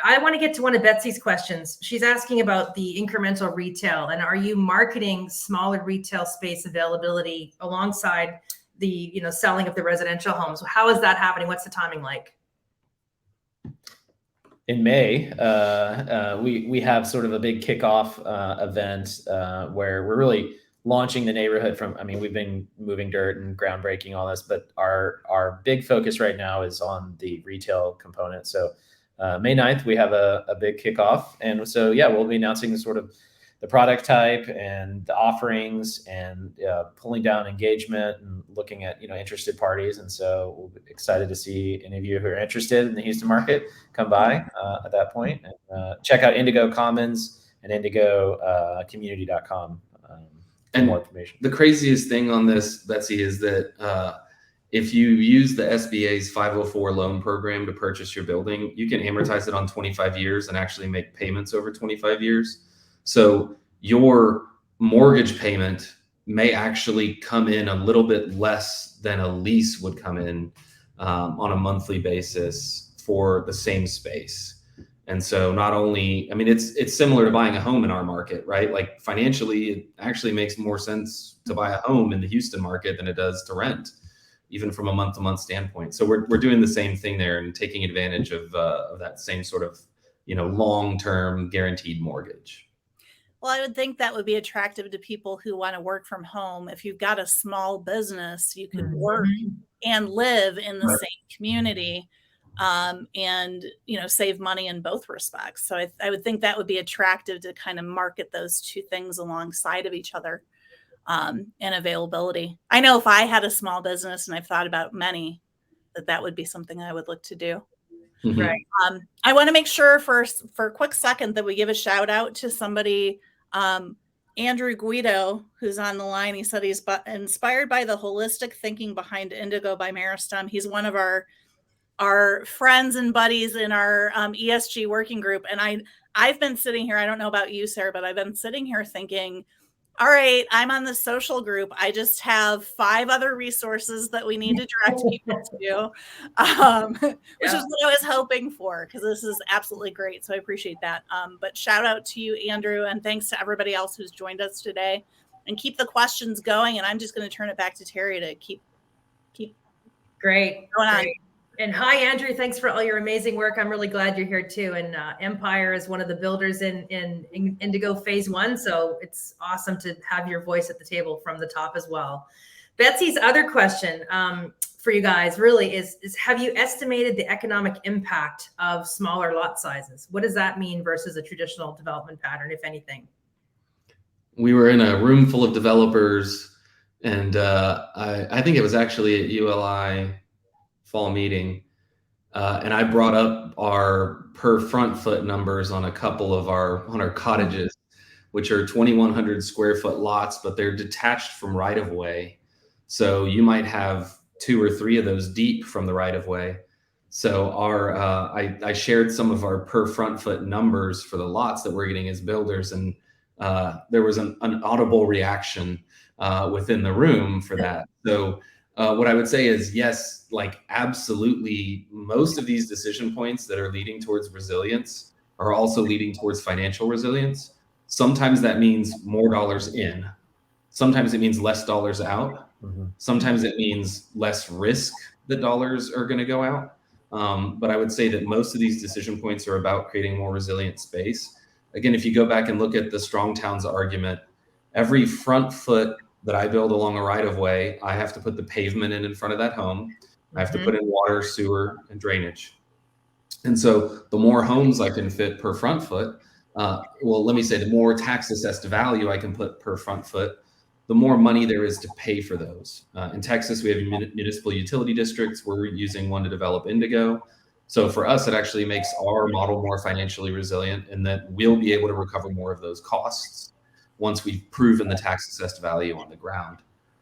I want to get to one of Betsy's questions. She's asking about the incremental retail, and are you marketing smaller retail space availability alongside the selling of the residential homes? How is that happening? What's the timing like? In May, we have sort of a big kickoff event where we're really launching the neighborhood from. I mean, we've been moving dirt and groundbreaking all this, but our big focus right now is on the retail component. So May 9th, we have a big kickoff, and so we'll be announcing sort of the product type and the offerings, and pulling down engagement and looking at interested parties. And so we'll be excited to see any of you who are interested in the Houston market come by at that point, and check out Indigo Commons and IndigoCommunity.com for more information. The craziest thing on this, Betsy, is that if you use the SBA's 504 loan program to purchase your building, you can amortize it on 25 years and actually make payments over 25 years. So your mortgage payment may actually come in a little bit less than a lease would come in on a monthly basis for the same space. And so not only, I mean, it's similar to buying a home in our market, right? Like financially, it actually makes more sense to buy a home in the Houston market than it does to rent, even from a month-to-month standpoint. So we're doing the same thing there and taking advantage of that same sort of long-term guaranteed mortgage. Well, I would think that would be attractive to people who want to work from home. If you've got a small business, you can work and live in the same community, and save money in both respects. So I would think that would be attractive to kind of market those two things alongside of each other, and availability. I know if I had a small business, and I've thought about many, that would be something I would look to do. Mm-hmm. Right. I want to make sure for a quick second that we give a shout out to somebody, Andrew Guido, who's on the line. He said he's inspired by the holistic thinking behind Indigo by Meristem. He's one of our friends and buddies in our ESG working group. And I've been sitting here, I don't know about you, Sara, but I've been sitting here thinking, all right, I'm on the social group. I just have 5 other resources that we need to direct people to, which is what I was hoping for, because this is absolutely great. So I appreciate that. But shout out to you, Andrew, and thanks to everybody else who's joined us today. And keep the questions going. And I'm just going to turn it back to Teri to keep Great. going on. Great. And hi, Andrew. Thanks for all your amazing work. I'm really glad you're here too. And Empire is one of the builders in Indigo Phase 1. So it's awesome to have your voice at the table from the top as well. Betsy's other question for you guys really is have you estimated the economic impact of smaller lot sizes? What does that mean versus a traditional development pattern, if anything? We were in a room full of developers, and I think it was actually at ULI fall meeting, and I brought up our per front foot numbers on a couple of our cottages, which are 2,100 square foot lots, but they're detached from right of way. So you might have 2 or 3 of those deep from the right of way. So I shared some of our per front foot numbers for the lots that we're getting as builders, and there was an audible reaction within the room for that. So what I would say is, yes, like absolutely, most of these decision points that are leading towards resilience are also leading towards financial resilience. Sometimes that means more dollars in. Sometimes it means less dollars out. Mm-hmm. Sometimes it means less risk that dollars are going to go out. But I would say that most of these decision points are about creating more resilient space. again, if you go back and look at the Strong Towns argument, every front foot that I build along a right of way, I have to put the pavement in front of that home. I have to put in water, sewer, and drainage. And so the more homes I can fit per front foot, well, let me say the more tax assessed value I can put per front foot, the more money there is to pay for those. In Texas, we have municipal utility districts. We're using one to develop Indigo. So for us, it actually makes our model more financially resilient, and that we'll be able to recover more of those costs once we've proven the tax assessed value on the ground.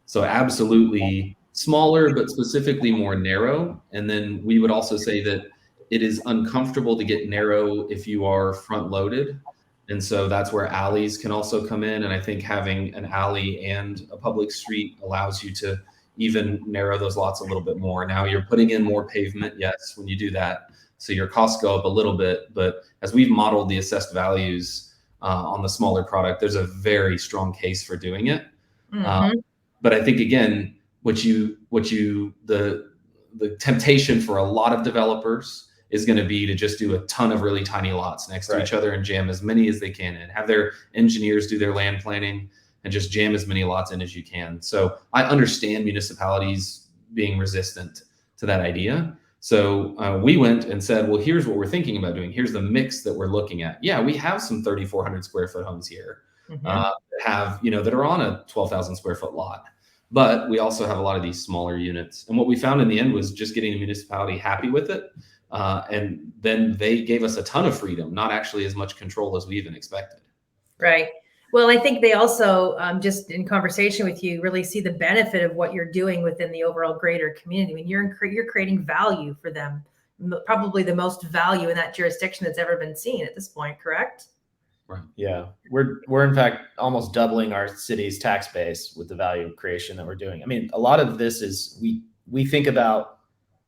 So absolutely smaller, but specifically more narrow. And then we would also say that it is uncomfortable to get narrow if you are front loaded. And so that's where alleys can also come in. And I think having an alley and a public street allows you to even narrow those lots a little bit more. Now you're putting in more pavement, yes, when you do that. So your costs go up a little bit. But as we've modeled the assessed values on the smaller product, there's a very strong case for doing it. But I think, again, the temptation for a lot of developers is going to be to just do a ton of really tiny lots next to each other and jam as many as they can in, have their engineers do their land planning and just jam as many lots in as you can. So I understand municipalities being resistant to that idea. So we went and said, well, here's what we're thinking about doing. Here's the mix that we're looking at. Yeah, we have some 3,400 square foot homes here that are on a 12,000 square foot lot. But we also have a lot of these smaller units. And what we found in the end was just getting the municipality happy with it. And then they gave us a ton of freedom, not actually as much control as we even expected. Right. Well, I think they also, just in conversation with you, really see the benefit of what you're doing within the overall greater community. I mean, you're creating value for them, probably the most value in that jurisdiction that's ever been seen at this point, correct? Right. Yeah, we're in fact almost doubling our city's tax base with the value creation that we're doing. I mean, a lot of this is we think about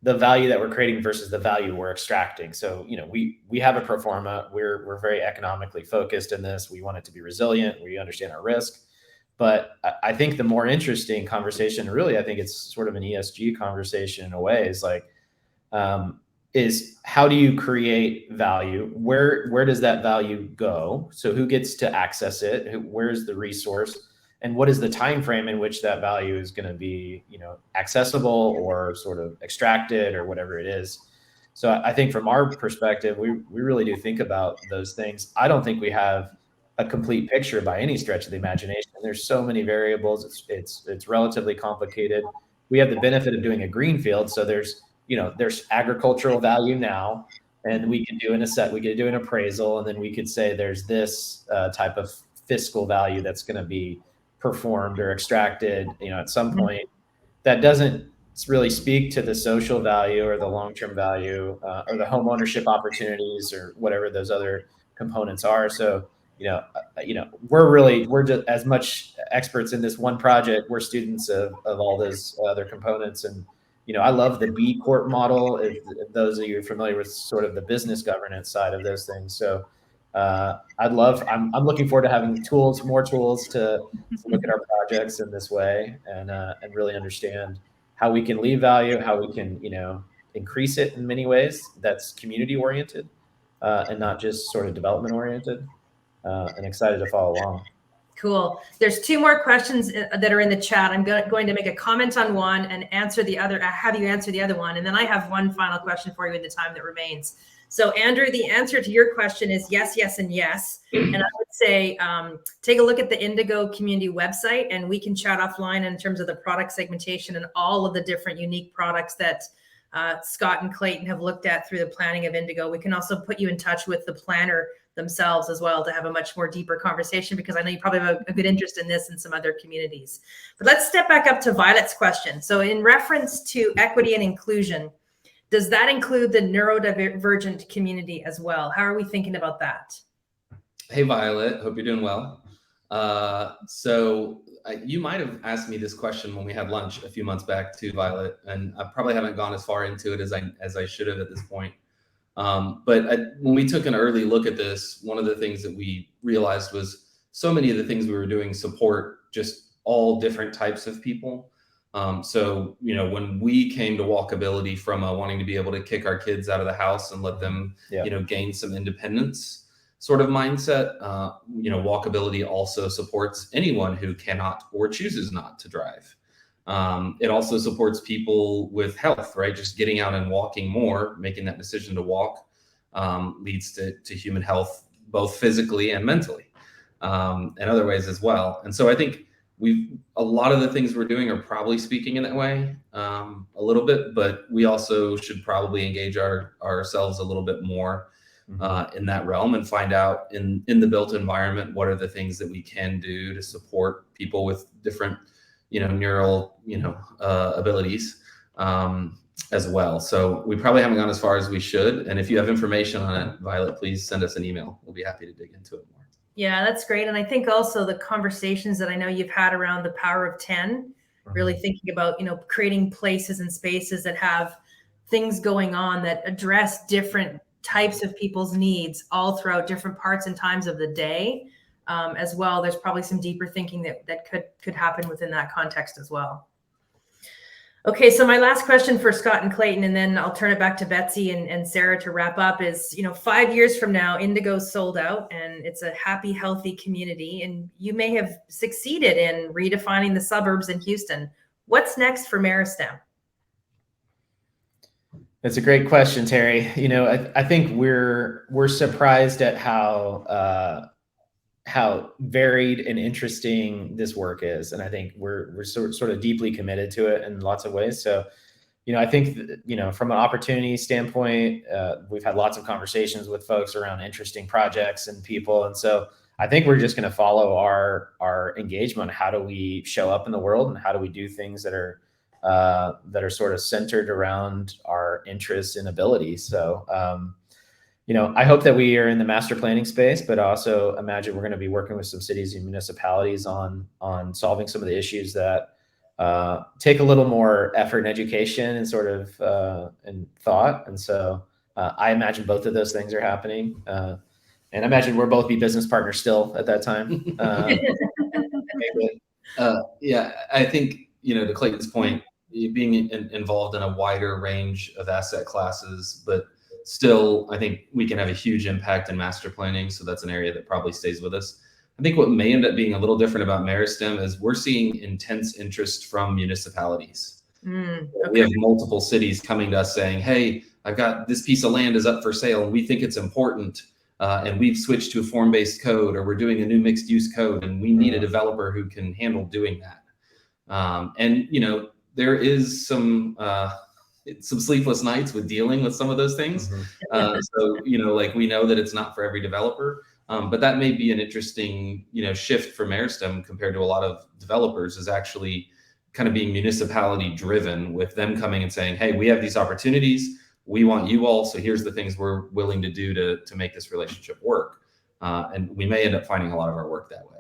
the value that we're creating versus the value we're extracting. So, we have a pro forma. We're very economically focused in this. We want it to be resilient. We understand our risk. But I think the more interesting conversation, really, I think it's sort of an ESG conversation in a way, is how do you create value? Where does that value go? So who gets to access it? Where's the resource? And what is the time frame in which that value is going to be, accessible or sort of extracted or whatever it is? So I think from our perspective, we really do think about those things. I don't think we have a complete picture by any stretch of the imagination. There's so many variables. It's relatively complicated. We have the benefit of doing a greenfield, so there's agricultural value now, and we can do an appraisal, and then we could say there's this type of fiscal value that's going to be performed or extracted, at some point. That doesn't really speak to the social value or the long-term value or the home ownership opportunities or whatever those other components are. So, we're just as much experts in this one project. We're students of all those other components. And, I love the B Corp model. If those of you are familiar with sort of the business governance side of those things. So I'm looking forward to having more tools to look at our projects in this way and really understand how we can leave value, how we can, increase it in many ways that's community oriented and not just sort of development oriented, and excited to follow along. Cool. There's two more questions that are in the chat. I'm going to make a comment on one and answer the other, have you answer the other one. And then I have one final question for you in the time that remains. So Andrew, the answer to your question is yes, yes, and yes. And I would say, take a look at the Indigo community website, and we can chat offline in terms of the product segmentation and all of the different unique products that Scott and Clayton have looked at through the planning of Indigo. We can also put you in touch with the planner themselves as well to have a much more deeper conversation, because I know you probably have a good interest in this and some other communities. But let's step back up to Violet's question. So in reference to equity and inclusion, does that include the neurodivergent community as well? How are we thinking about that? Hey, Violet, hope you're doing well. You might have asked me this question when we had lunch a few months back too, Violet, and I probably haven't gone as far into it as I should have at this point. But when we took an early look at this, one of the things that we realized was so many of the things we were doing support just all different types of people. So, when we came to walkability from wanting to be able to kick our kids out of the house and let them, gain some independence. sort of mindset. Walkability also supports anyone who cannot or chooses not to drive. It also supports people with health, right? Just getting out and walking more, making that decision to walk leads to human health, both physically and mentally, and other ways as well. And so I think a lot of the things we're doing are probably speaking in that way a little bit, but we also should probably engage ourselves a little bit more in that realm and find out in the built environment, what are the things that we can do to support people with different, neural, abilities as well. So we probably haven't gone as far as we should. And if you have information on it, Violet, please send us an email. We'll be happy to dig into it more. Yeah, that's great. And I think also the conversations that I know you've had around the power of 10, really thinking about, creating places and spaces that have things going on that address different types of people's needs all throughout different parts and times of the day as well. There's probably some deeper thinking that could happen within that context as well. Okay, so my last question for Scott and Clayton, and then I'll turn it back to Betsy and Sara to wrap up is, 5 years from now, Indigo's sold out and it's a happy, healthy community. And you may have succeeded in redefining the suburbs in Houston. What's next for Meristem? That's a great question, Teri. I think we're surprised at how varied and interesting this work is. And I think we're sort of deeply committed to it in lots of ways. So, I think, from an opportunity standpoint, we've had lots of conversations with folks around interesting projects and people. And so I think we're just going to follow our engagement. How do we show up in the world and how do we do things that are sort of centered around our interests and abilities? So, I hope that we are in the master planning space, but also imagine we're going to be working with some cities and municipalities on solving some of the issues that take a little more effort and education and sort of and thought. And so I imagine both of those things are happening. And I imagine we'll both be business partners still at that time. I think, to Clayton's point, being involved in a wider range of asset classes, but still, I think we can have a huge impact in master planning. So that's an area that probably stays with us. I think what may end up being a little different about Meristem is we're seeing intense interest from municipalities. Okay. We have multiple cities coming to us saying, hey, I've got this piece of land is up for sale and we think it's important. And we've switched to a form-based code, or we're doing a new mixed use code and we need a developer who can handle doing that. There is some sleepless nights with dealing with some of those things. So, we know that it's not for every developer, but that may be an interesting, shift for Meristem compared to a lot of developers, is actually kind of being municipality driven, with them coming and saying, hey, we have these opportunities. We want you all. So here's the things we're willing to do to make this relationship work. And we may end up finding a lot of our work that way.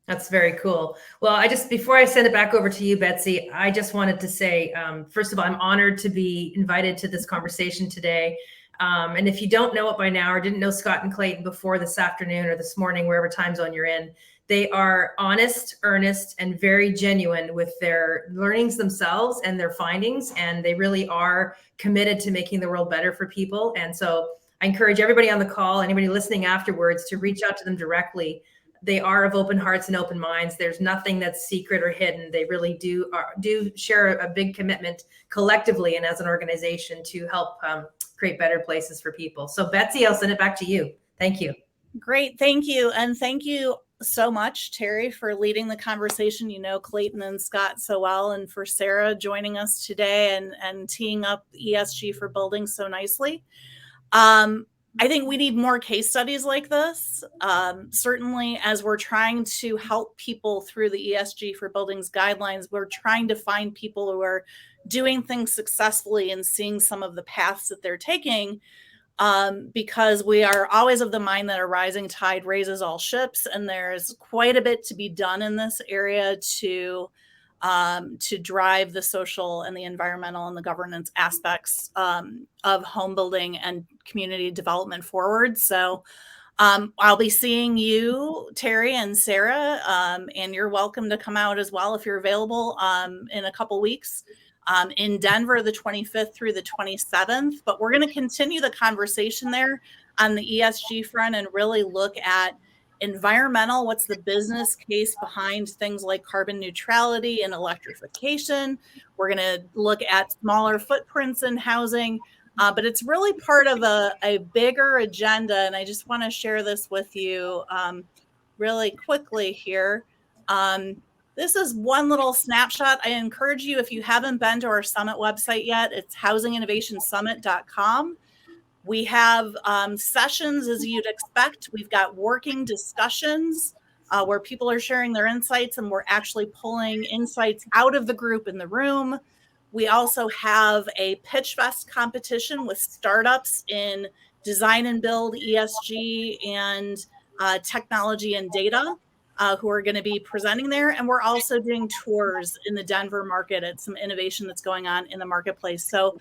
That's very cool. Well, before I send it back over to you, Betsy, I just wanted to say, first of all, I'm honored to be invited to this conversation today. And if you don't know it by now, or didn't know Scott and Clayton before this afternoon or this morning, wherever time zone you're in, they are honest, earnest, and very genuine with their learnings themselves and their findings. And they really are committed to making the world better for people. And so I encourage everybody on the call, anybody listening afterwards, to reach out to them directly. They are of open hearts and open minds. There's nothing that's secret or hidden. They really do share a big commitment collectively and as an organization to help create better places for people. So Betsy, I'll send it back to you. Thank you. Great. Thank you. And thank you so much, Teri, for leading the conversation. Clayton and Scott so well, and for Sara joining us today and teeing up ESG for buildings so nicely. I think we need more case studies like this. Certainly, as we're trying to help people through the ESG for buildings guidelines, we're trying to find people who are doing things successfully and seeing some of the paths that they're taking, because we are always of the mind that a rising tide raises all ships, and there's quite a bit to be done in this area to drive the social and the environmental and the governance aspects of home building and community development forward. So I'll be seeing you, Teri and Sara, and you're welcome to come out as well if you're available in a couple weeks in Denver, the 25th through the 27th. But we're going to continue the conversation there. on the ESG front and really look at environmental, what's the business case behind things like carbon neutrality and electrification. We're going to look at smaller footprints in housing, but it's really part of a bigger agenda. And I just want to share this with you really quickly here. This is one little snapshot. I encourage you, if you haven't been to our summit website yet, it's housinginnovationsummit.com. We have sessions as you'd expect. We've got working discussions where people are sharing their insights, and we're actually pulling insights out of the group in the room. We also have a Pitch Fest competition with startups in design and build, ESG, and technology and data who are going to be presenting there. And we're also doing tours in the Denver market at some innovation that's going on in the marketplace. So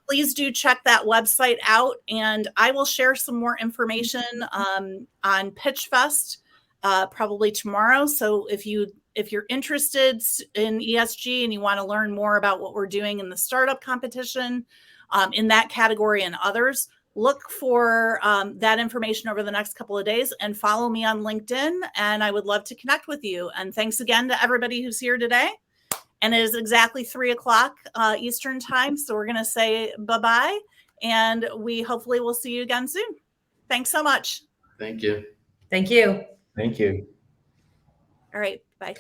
please do check that website out, and I will share some more information on Pitch Fest probably tomorrow. So if you're interested in ESG and you want to learn more about what we're doing in the startup competition in that category and others, look for that information over the next couple of days and follow me on LinkedIn, and I would love to connect with you. And thanks again to everybody who's here today. And it is exactly 3 o'clock Eastern time. So we're going to say bye-bye, and we hopefully will see you again soon. Thanks so much. Thank you. Thank you. Thank you. All right. Bye.